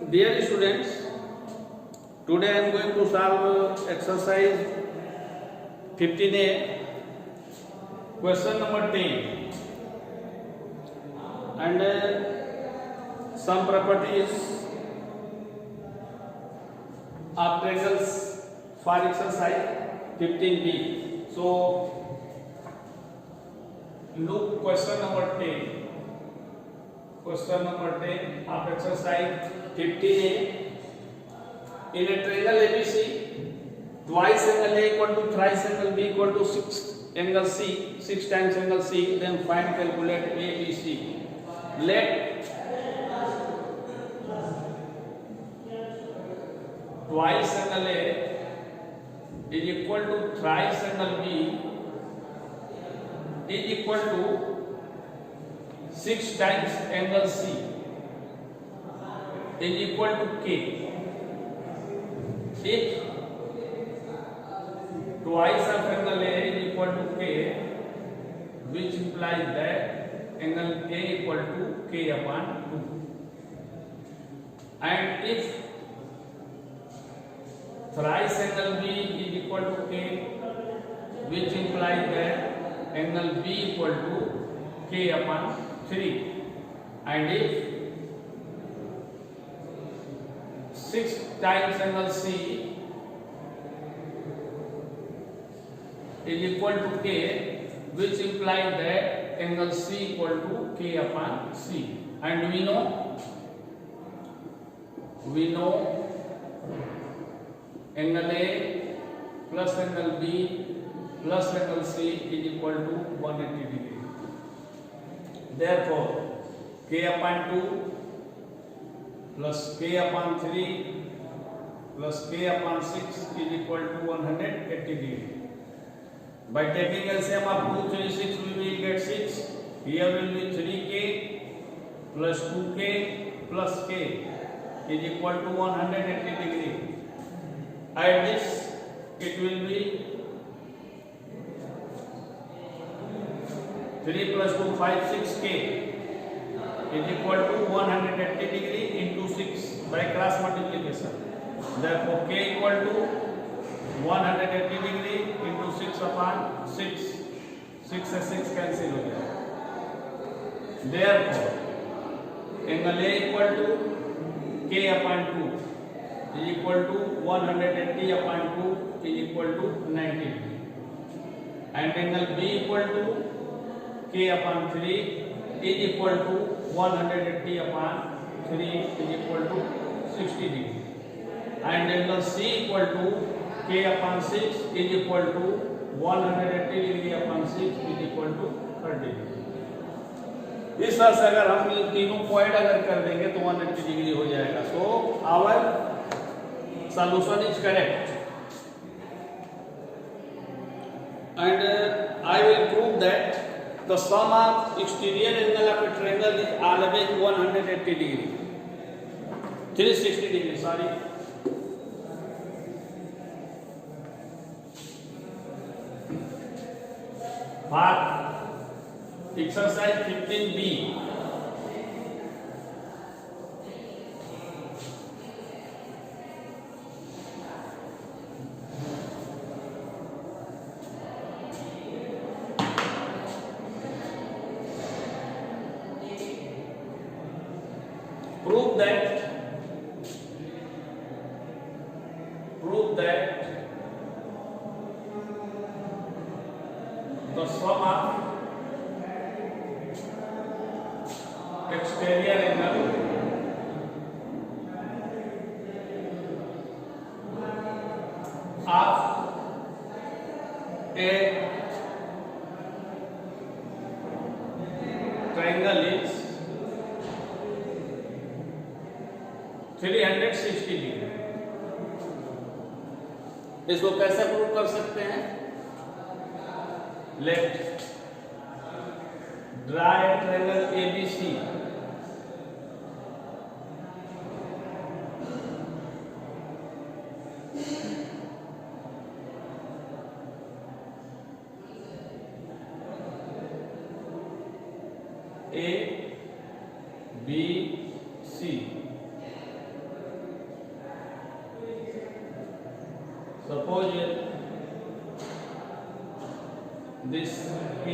Dear students, today I am going to solve exercise 15A, question number 10, and some properties of triangles for exercise 15B. So, look question number 10. Question number 10 of exercise 15A. In a triangle ABC, twice angle A equal to thrice angle B equal to 6 angle C, 6 times angle C, then find calculate ABC. Let twice angle A is equal to thrice angle B is equal to 6 times angle C is equal to K. If twice of angle A is equal to K, which implies that angle A equal to K upon 2. And if thrice angle B is equal to K, which implies that angle B equal to K upon 3. And if 6 times angle C is equal to K, which implies that angle C equal to K upon C. And we know angle A plus angle B plus angle C is equal to 180 degree. Therefore, K upon 2 plus K upon 3 plus K upon 6 is equal to 180 degree. By taking LCM of 2, 3, 6, we will get 6. Here will be 3K plus 2K plus K is equal to 180 degree. Add this, it will be 3 plus 2, 5, 6K is equal to 180 degree into 6 by cross multiplication. Therefore, K equal to 180 degree into 6 upon 6. 6 से 6 cancel हो जाएगा. Therefore, angle A equal to K upon 2 is equal to 180 upon 2 is equal to 90 degree. And angle B equal to K upon 3 is equal to 180 upon 3 is equal to 60 degree. And angle C equal to K upon 6 is equal to 180 degree upon 6 is equal to 30 degree. इस तरह से अगर हम तीनों point अगर कर देंगे तो 180 डिग्री हो जाएगा. So our solution is correct. And I will prove that the sum of exterior angle of a triangle is always 180 degree. 360 degree, sorry. For exercise 15B, prove that the sum of exterior angle of a triangle is 360 degree. इसको कैसे prove कर सकते हैं? Let draw a triangle ABC A B C suppose this P,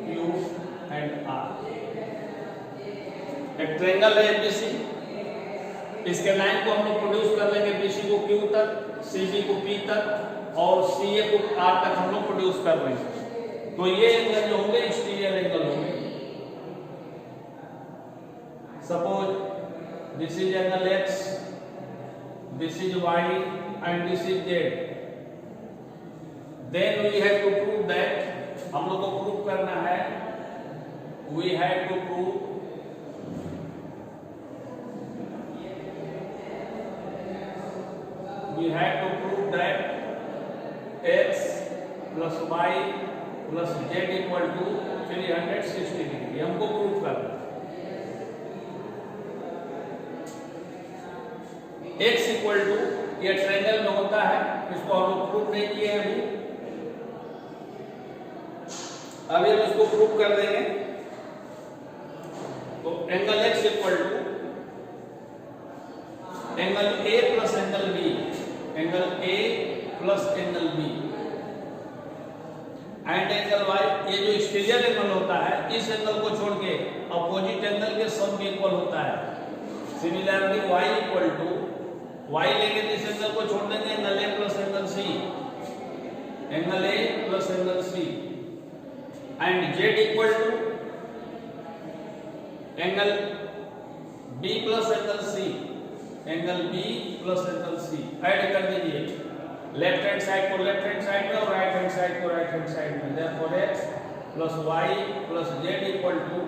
Q and R एक triangle है ABC। इसके line को हम लोग प्रोड्यूस कर लेंगे, BC को Q तक, CB को P तक और CA को R तक हम लोग प्रोड्यूस कर लेंगे। तो ये एंगल जो होंगे एक्सटीरियर एंगल होंगे। Suppose this is angle X, this is Y and this is Z, then we have to prove that, हम लोग को प्रूव करना है, we have to prove that X plus Y plus Z equal to 360 degree, हमको prove करना है। X equal to ये triangle में होता है, इसको हम लोग प्रूव नहीं किए अभी हम इसको प्रूव कर देंगे। तो angle X equal to angle A plus angle B, angle A plus angle B and angle Y, ये जो एक्सटीरियर एंगल होता है इस एंगल को छोड़ के अपोजिट एंगल के सम के इक्वल होता है। Similarly Y equal to Y लेंगे तो इस एंगल को छोड़ देंगे, angle A plus angle C, angle A plus angle C and Z equal to angle B plus angle C, angle B plus angle C add कर दीजिए, left hand side को left hand side में और right hand side को right hand side में। Therefore X plus Y plus Z equal to,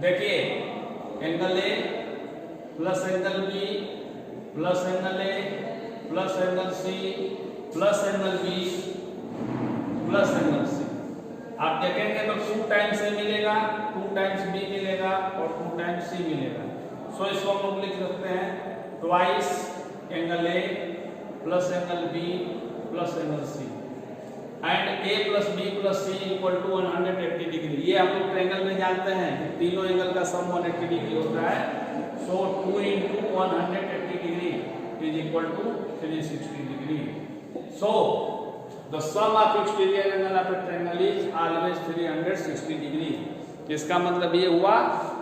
देखिए angle A plus angle B plus angle A plus angle C plus angle B plus angle C। आप देखेंगे तो 2 times A मिलेगा, 2 times B मिलेगा और 2 times C मिलेगा। सो इसको हम लोग लिख सकते हैं twice angle A plus angle B plus angle C and A plus B plus C equal to 180 degree. ये हम लोग ट्रायंगल में जानते हैं तीनों एंगल का सम 180 डिग्री होता है। So 2 into 180 degree is equal to 360 degree. So the sum of exterior angle of a triangle is always 360 degree. इसका मतलब ये हुआ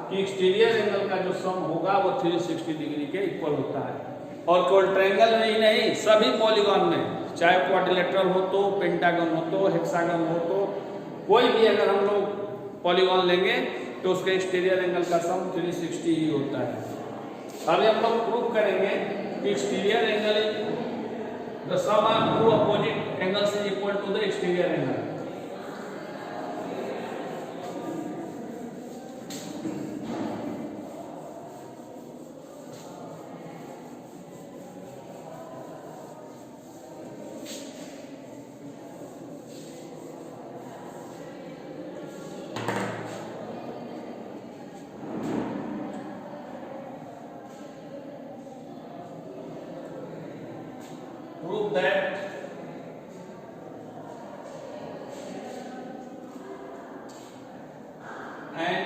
कि एक्सटीरियर एंगल का जो सम होगा वो 360 डिग्री के इक्वल होता है। और केवल ट्रायंगल में ही नहीं, सभी पॉलीगॉन में, चाहे क्वाड्रिलेटरल हो तो, पेंटागन हो तो, हेक्सागन हो तो, कोई भी अगर हम लोग पॉलीगॉन लेंगे तो उसके एक्सटीरियर एंगल का सम 360 ही होता है। अभी हम लोग प्रूव करेंगे कि exterior angle the sum of two opposite angles is equal to the exterior angle. Prove that an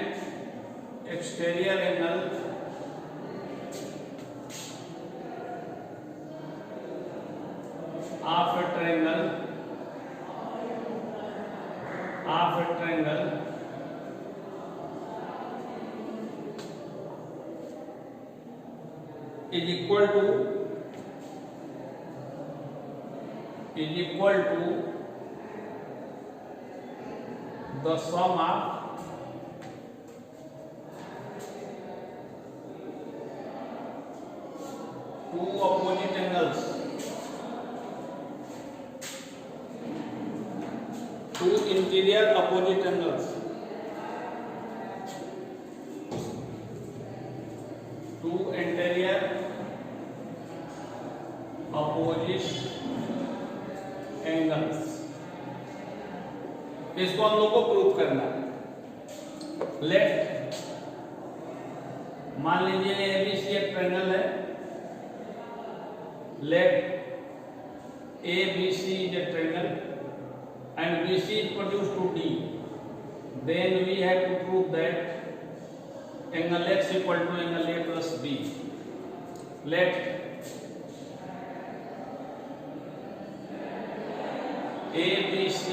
exterior angle of a triangle is equal to the sum of two opposite angles, two interior opposite angles, two interior opposite angles. इसको हम लोग को prove करना है। Late मान लीजिए ABC एक triangle है, let ABC is a triangle and BC is produced to D, then we have to prove that angle X equal to angle A plus B. Let ABC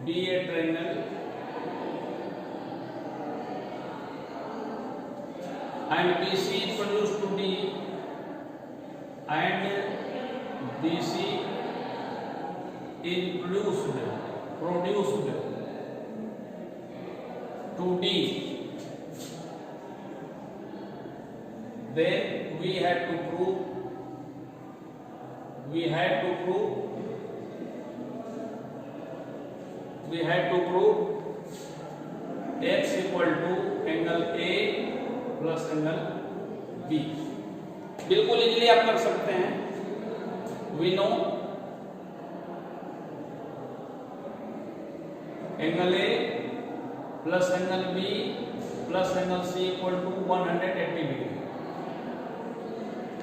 be a triangle and BC is produced to D and BC is produced to D, then we had to prove x equal to angle A plus angle B. बिल्कुल easily आप कर सकते हैं. We know angle A plus angle B plus angle C equal to 180 degree.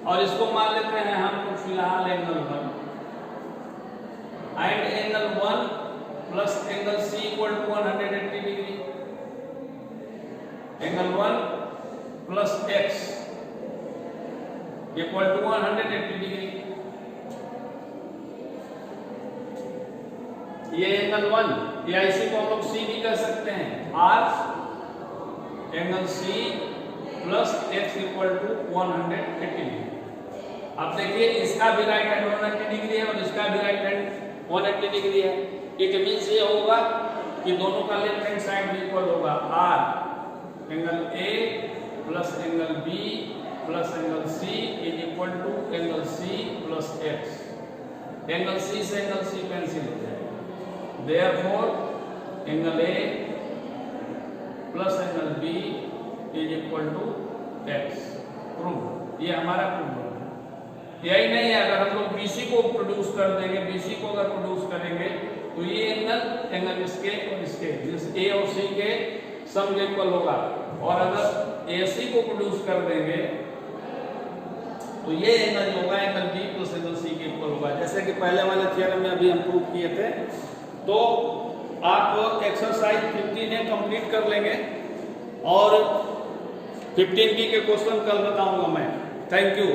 और इसको मान लेते हैं हम फिलहाल angle 1 and angle 1 plus angle C equal to 180 degree. Angle 1 plus x equal to 180 degree. ये एंगल 1 या इसी को हम लोग C भी कह सकते हैं. R angle C plus x equal to 180 degree. अब देखिए इसका भी राइट हैंड 180 डिग्री है और इसका भी राइट हैंड 180 डिग्री है. इट मींस ये होगा कि दोनों का लेफ्ट हैंड साइड भी इक्वल होगा. R angle A plus angle B plus angle C is equal to angle C plus x. Angle C से एंगल C कैंसिल हो जाएगा. Therefore angle A plus angle B is equal to x. Prove. ये हमारा prove है. यही नहीं है, अगर हम लोग BC को प्रोड्यूस कर देंगे, BC को अगर प्रोड्यूस करेंगे तो ये एंगल इसके और इसके A और C के सम इक्वल होगा. और अगर AC को प्रोड्यूस कर देंगे तो ये एंगल होगा angle B plus angle C के इक्वल होगा. जैसे कि पहले वाले थ्योरम में अभी हम प्रूव किए थे. तो आप एक्सरसाइज 15A कंप्लीट कर लेंगे और 15B के क्वेश्चन कल बताऊंगा मैं. Thank you.